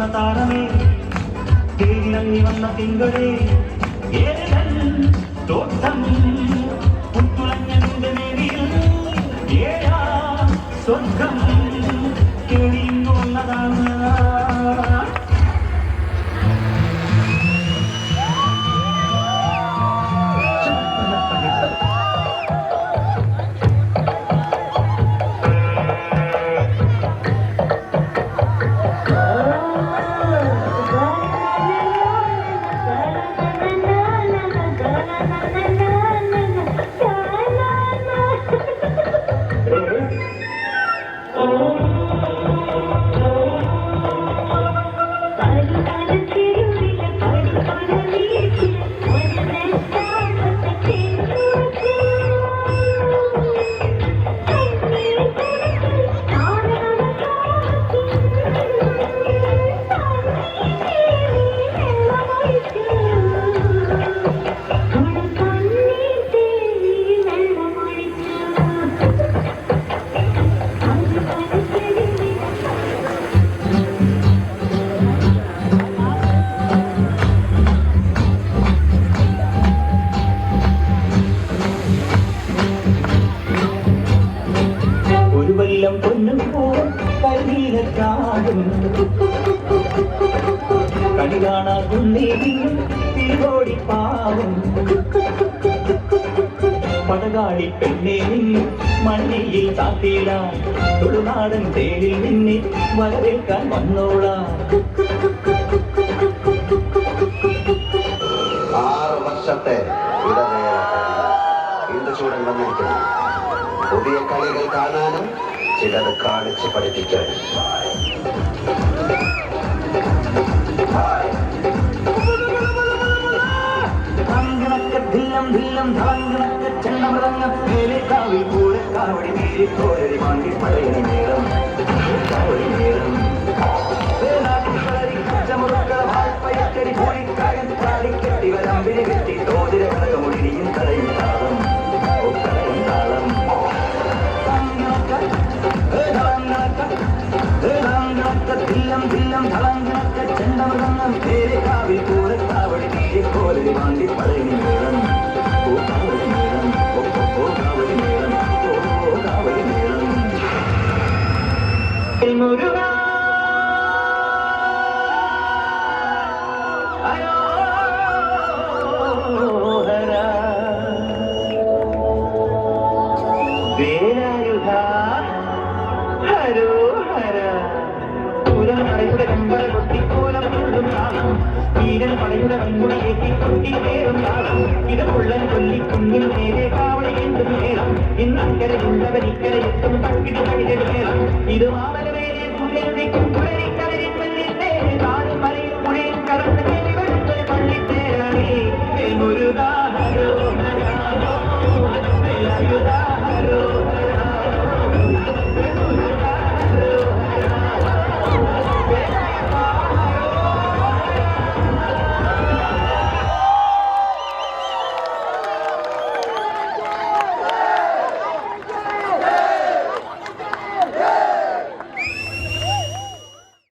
വന്ന താരമേ തേനിറങ്ങി വന്ന തിങ്കളേ ഏതൻ തോട്ടം പുത്തുളഞ്ഞതിന്റെ മേടിയിൽ ഏഴാ സ്വർഗം തേടിയിങ്ങു വന്നതാണ് കണി കാണാകുന്നേരിയും തിരുവോടി പാവം പടകാളി പെണ്ണേനും മണ്ണിയിൽ താത്തിയിട തുളുനാടൻ തേരിൽ നിന്നെ വരവേൽക്കാൻ വന്നോളാം 6 വർഷത്തെ ഇടവേള ഇന്ദുചൂടൻ വന്നിരിക്കുന്നു. പുതിയ കളികൾ കാണാനും ചിലത് കാണിച്ച് പഠിപ്പിക്കാനും. കാവിൽ കൂടെ കാവടി മേരി കോരടി മാണ്ടി പടയണി മേളം കാവടി മേളം ചമുറുക്കള വായ്പയക്കടി കൂടിക്കായൻ പാടിക്കെട്ടി വരമ്പിനെ കെട്ടി തോതിര കടകമൊഴിയും കടയും താളം കടയും താളം തില്ലം തില്ലം തളങ്കണക്ക ചെണ്ടമൃതങ്ങൾ പേരെ കാവിൽ കൂടെ കാവടി മേരി കോരടി മാണ്ടി പടയണി മേളം കാവടി മേളം കാവടി മേളം കാവടി മേളം മുരുക വേലായുധ ഹരോഹര പൂരം പടയുടെ കമ്പള കൊട്ടിക്കോലം കൊള്ളും താളം വീരൻ പടയുടെ കൺകുടി ഏറ്റി കൊട്ടി കയറും താളം ഇടമുള്ളൻ കൊല്ലിക്കുന്നിൽ നേരെ കാവടി എന്തും മേളം ഇന്നക്കരയുള്ളവൻ ഇക്കരയെത്തും പക്കിടി കൈതൽ മേളം ഇത് മാമലവേലെ സൂര്യനുദിക്കും കുഴലിക്കും